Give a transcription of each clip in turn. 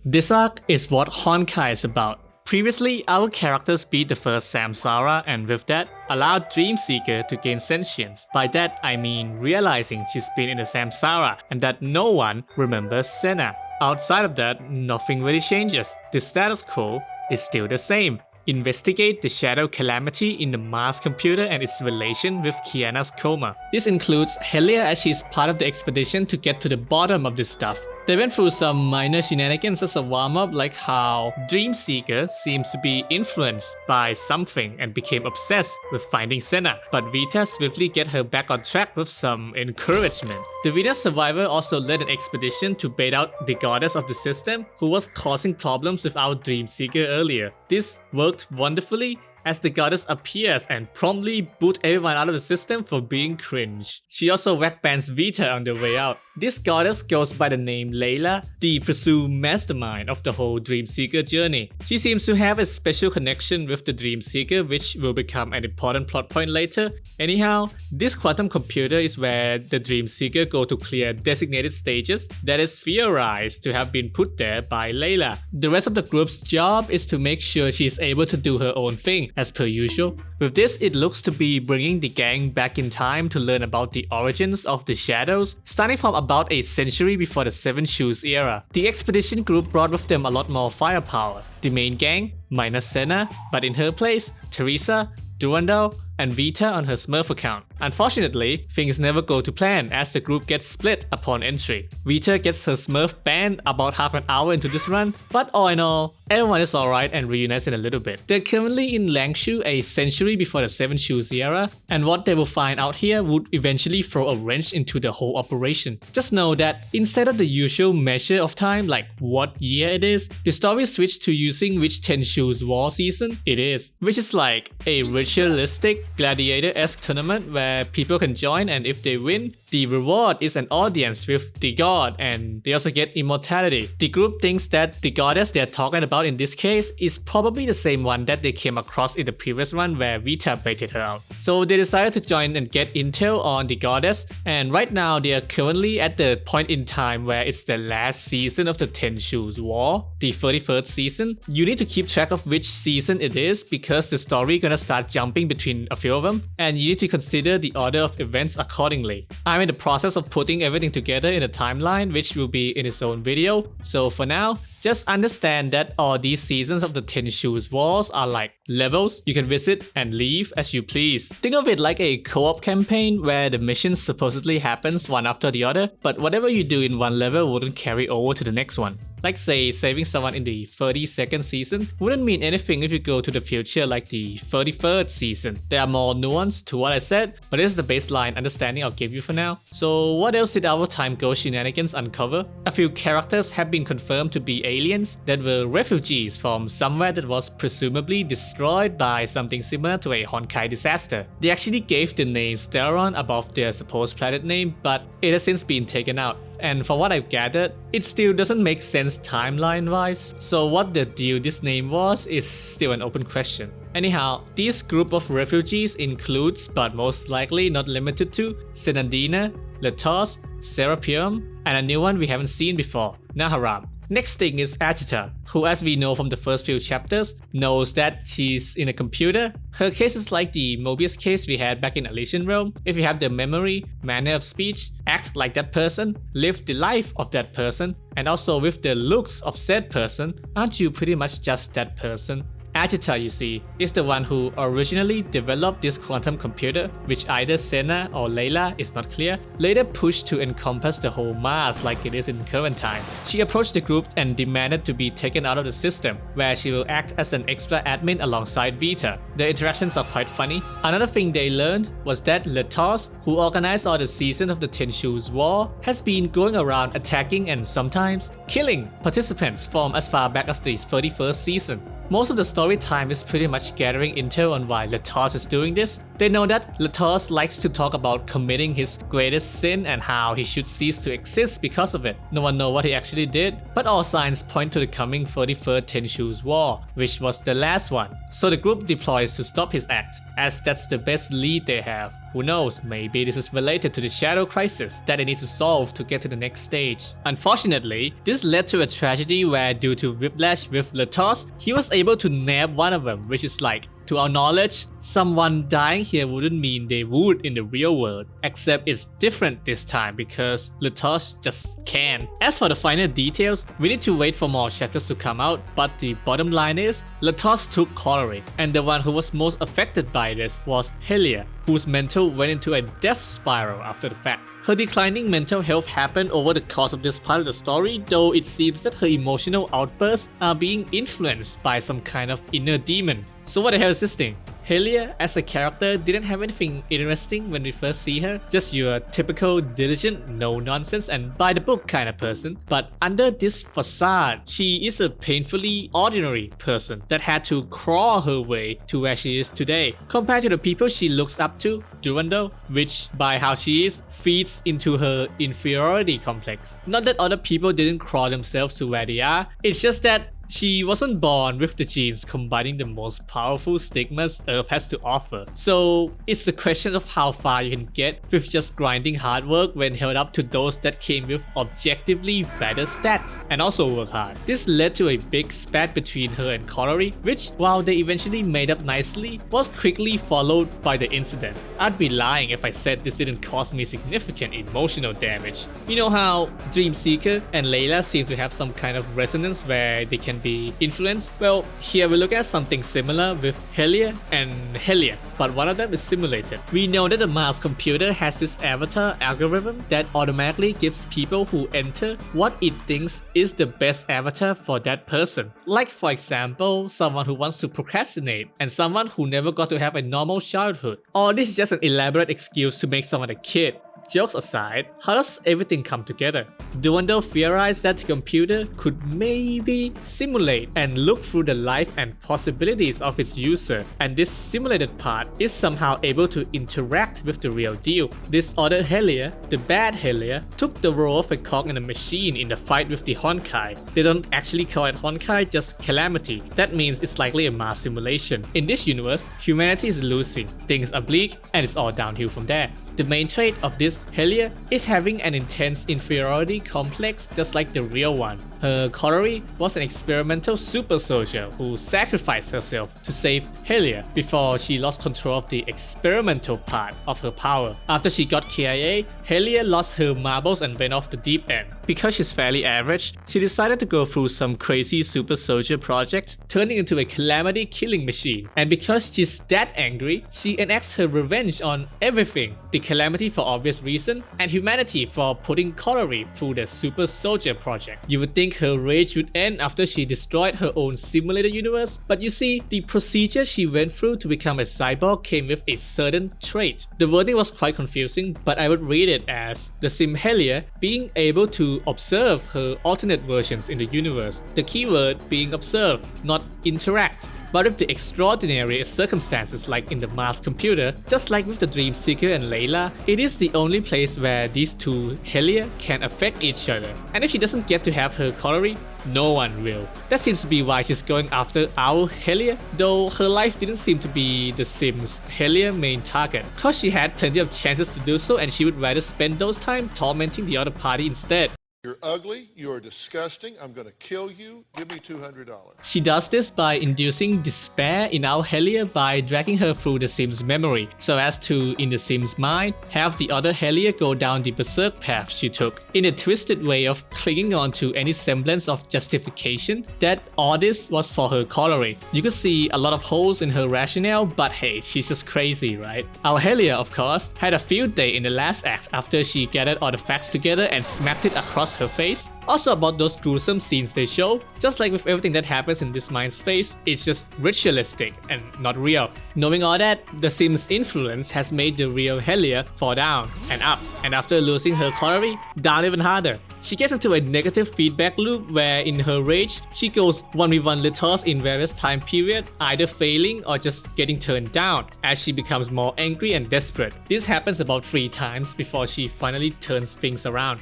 This arc is what Honkai is about. Previously, our characters beat the first Samsara and with that, allowed Dreamseeker to gain sentience. By that, I mean realizing she's been in the Samsara and that no one remembers Senna. Outside of that, nothing really changes. The status quo is still the same. Investigate the Shadow Calamity in the Mars computer and its relation with Kiana's coma. This includes Helia as she's part of the expedition to get to the bottom of this stuff. They went through some minor shenanigans as a warm-up, like how Dreamseeker seems to be influenced by something and became obsessed with finding Senna, but Vita swiftly get her back on track with some encouragement. The Vita survivor also led an expedition to bait out the goddess of the system who was causing problems with our Dreamseeker earlier. This worked wonderfully as the goddess appears and promptly boot everyone out of the system for being cringe. She also backbans Vita on the way out. This goddess goes by the name Layla, the presumed mastermind of the whole Dreamseeker journey. She seems to have a special connection with the Dreamseeker, which will become an important plot point later. Anyhow, this quantum computer is where the Dreamseeker go to clear designated stages that is theorized to have been put there by Layla. The rest of the group's job is to make sure she is able to do her own thing, as per usual. With this, it looks to be bringing the gang back in time to learn about the origins of the shadows, starting from about a century before the Seven Shoes era. The expedition group brought with them a lot more firepower. The main gang, minus Senna, but in her place, Teresa, Durandal, and Vita on her Smurf account. Unfortunately, things never go to plan as the group gets split upon entry. Vita gets her Smurf banned about half an hour into this run, but all in all, everyone is alright and reunites in a little bit. They're currently in Langshu a century before the Seven Shoes era, and what they will find out here would eventually throw a wrench into the whole operation. Just know that instead of the usual measure of time like what year it is, the story switched to using which 10 Shoes War season it is, which is like a ritualistic gladiator-esque tournament where people can join, and if they win, the reward is an audience with the god and they also get immortality. The group thinks that the goddess they're talking about in this case is probably the same one that they came across in the previous one where Vita baited her out. So they decided to join and get intel on the goddess, and right now they are currently at the point in time where it's the last season of the 10 Shoes War, the 31st season. You need to keep track of which season it is because the story gonna start jumping between a few of them, and you need to consider the order of events accordingly. I'm in the process of putting everything together in a timeline which will be in its own video, so for now, just understand that all these seasons of the 10 Shoes Wars are like levels you can visit and leave as you please. Think of it like a co-op campaign where the missions supposedly happens one after the other, but whatever you do in one level wouldn't carry over to the next one. Like say saving someone in the 32nd season wouldn't mean anything if you go to the future like the 33rd season. There are more nuance to what I said, but this is the baseline understanding I'll give you for now. So what else did our time go shenanigans uncover? A few characters have been confirmed to be aliens that were refugees from somewhere that was presumably destroyed by something similar to a Honkai disaster. They actually gave the name Steron above their supposed planet name, but it has since been taken out. And from what I've gathered, it still doesn't make sense timeline-wise, so what the deal this name was is still an open question. Anyhow, this group of refugees includes, but most likely not limited to, Senandina, Letos, Serapium, and a new one we haven't seen before, Naharam. Next thing is Agita, who as we know from the first few chapters, knows that she's in a computer. Her case is like the Mobius case we had back in Elysian Realm. If you have the memory, manner of speech, act like that person, live the life of that person, and also with the looks of said person, aren't you pretty much just that person? Agita, you see, is the one who originally developed this quantum computer, which either Senna or Layla, is not clear, later pushed to encompass the whole Mars like it is in current time. She approached the group and demanded to be taken out of the system, where she will act as an extra admin alongside Vita. Their interactions are quite funny. Another thing they learned was that Letos, who organized all the seasons of the 10 Shoes War, has been going around attacking and sometimes killing participants from as far back as the 31st season. Most of the story time is pretty much gathering intel on why Letos is doing this. They know that Latos likes to talk about committing his greatest sin and how he should cease to exist because of it. No one knows what he actually did, but all signs point to the coming 31st Tenshu's War, which was the last one. So the group deploys to stop his act, as that's the best lead they have. Who knows, maybe this is related to the shadow crisis that they need to solve to get to the next stage. Unfortunately, this led to a tragedy where due to whiplash with Latos, he was able to nab one of them, which is like, to our knowledge, someone dying here wouldn't mean they would in the real world, except it's different this time because Latos just can. As for the final details, we need to wait for more chapters to come out, but the bottom line is, Latos took choleric, and the one who was most affected by this was Helia, whose mental went into a death spiral after the fact. Her declining mental health happened over the course of this part of the story, though it seems that her emotional outbursts are being influenced by some kind of inner demon. So what the hell is this thing? Helia as a character didn't have anything interesting when we first see her, just your typical diligent, no nonsense and by the book kind of person. But under this facade, she is a painfully ordinary person that had to crawl her way to where she is today. Compared to the people she looks up to, Durandal, which by how she is, feeds into her inferiority complex. Not that other people didn't crawl themselves to where they are, it's just that she wasn't born with the genes combining the most powerful stigmas Earth has to offer. So it's the question of how far you can get with just grinding hard work when held up to those that came with objectively better stats and also work hard. This led to a big spat between her and Collery, which while they eventually made up nicely, was quickly followed by the incident. I'd be lying if I said this didn't cause me significant emotional damage. You know how Dreamseeker and Layla seem to have some kind of resonance where they can be influenced? Well, here we look at something similar with Helia and Helia, but one of them is simulated. We know that the Mars computer has this avatar algorithm that automatically gives people who enter what it thinks is the best avatar for that person. Like for example, someone who wants to procrastinate and someone who never got to have a normal childhood. Or this is just an elaborate excuse to make someone a kid. Jokes aside, how does everything come together? Durandal theorized that the computer could maybe simulate and look through the life and possibilities of its user, and this simulated part is somehow able to interact with the real deal. This other Helia, the bad Helia, took the role of a cog in a machine in the fight with the Honkai. They don't actually call it Honkai, just Calamity. That means it's likely a Mars simulation. In this universe, humanity is losing, things are bleak, and it's all downhill from there. The main trait of this Helia is having an intense inferiority complex just like the real one. Her Collery was an experimental super soldier who sacrificed herself to save Helia before she lost control of the experimental part of her power. After she got KIA, Helia lost her marbles and went off the deep end. Because she's fairly average, she decided to go through some crazy super soldier project, turning into a calamity killing machine. And because she's that angry, she enacts her revenge on everything. The Calamity for obvious reason, and humanity for putting Collery through the super soldier project. You would think her rage would end after she destroyed her own simulated universe, but you see, the procedure she went through to become a cyborg came with a certain trait. The wording was quite confusing, but I would read it as the Sim Helia being able to observe her alternate versions in the universe. The keyword being observe, not interact. But with the extraordinary circumstances like in the Mars computer, just like with the Dreamseeker and Layla, it is the only place where these two Helia can affect each other. And if she doesn't get to have her Collery, no one will. That seems to be why she's going after our Helia, though her life didn't seem to be the Sims Helia main target, cause she had plenty of chances to do so and she would rather spend those time tormenting the other party instead. You're ugly, you are disgusting, I'm gonna kill you, give me $200. She does this by inducing despair in our Helia by dragging her through the Sim's memory, so as to, in the Sim's mind, have the other Helia go down the berserk path she took, in a twisted way of clinging on to any semblance of justification that all this was for her Collery. You could see a lot of holes in her rationale, but hey, she's just crazy, right? Our Helia, of course, had a field day in the last act after she gathered all the facts together and smacked it across her face. Also about those gruesome scenes they show, just like with everything that happens in this mind space, it's just ritualistic and not real. Knowing all that, the Sims' influence has made the real Helia fall down and up, and after losing her calorie, down even harder. She gets into a negative feedback loop where in her rage, she goes 1v1 Litos in various time periods, either failing or just getting turned down as she becomes more angry and desperate. This happens about 3 times before she finally turns things around.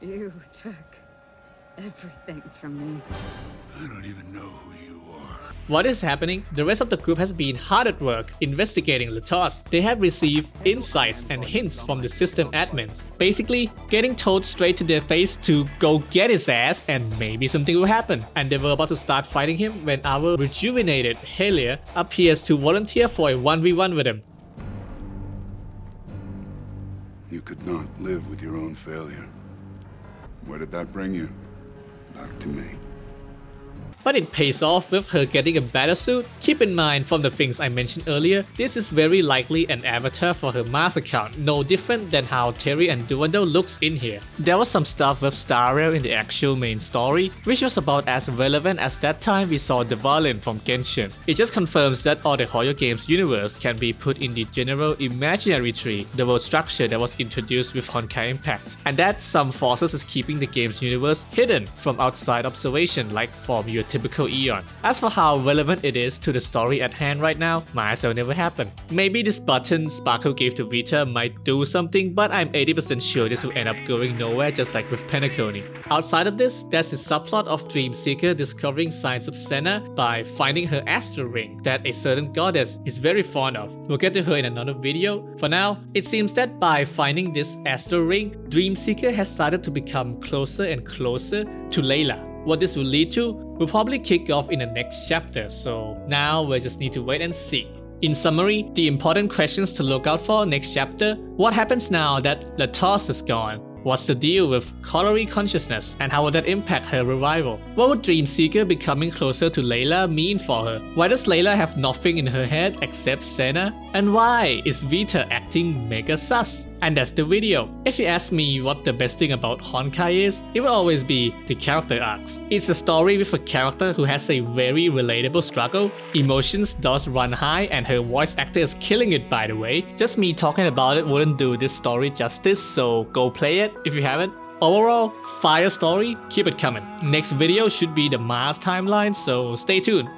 You took everything from me. I don't even know who you are. What is happening? The rest of the group has been hard at work investigating Litos. They have received insights and hints from the system admins, basically getting told straight to their face to go get his ass and maybe something will happen. And they were about to start fighting him when our rejuvenated Helia appears to volunteer for a 1v1 with him. You could not live with your own failure. Where did that bring you? Back to me. But it pays off with her getting a battlesuit. Keep in mind from the things I mentioned earlier, this is very likely an avatar for her Mars account, no different than how Terry and Duendo looks in here. There was some stuff with Star Rail in the actual main story, which was about as relevant as that time we saw the violin from Genshin. It just confirms that all the horror games universe can be put in the general imaginary tree, the world structure that was introduced with Honkai Impact, and that some forces is keeping the game's universe hidden from outside observation like from your typical Eon. As for how relevant it is to the story at hand right now, might as well never happen. Maybe this button Sparkle gave to Vita might do something, but I'm 80% sure this will end up going nowhere just like with Penacony. Outside of this, there's the subplot of Dreamseeker discovering signs of Senna by finding her astral ring that a certain goddess is very fond of. We'll get to her in another video. For now, it seems that by finding this astral ring, Dreamseeker has started to become closer and closer to Layla. What this will lead to will probably kick off in the next chapter, so now we just need to wait and see. In summary, the important questions to look out for next chapter: what happens now that Litos is gone? What's the deal with calorie consciousness and how will that impact her revival? What would Dreamseeker becoming closer to Layla mean for her? Why does Layla have nothing in her head except Senna? And why is Vita acting mega sus? And that's the video. If you ask me what the best thing about Honkai is, it will always be the character arcs. It's a story with a character who has a very relatable struggle. Emotions does run high and her voice actor is killing it, by the way. Just me talking about it wouldn't do this story justice, so go play it if you haven't. Overall, fire story, keep it coming. Next video should be the Mars timeline, so stay tuned.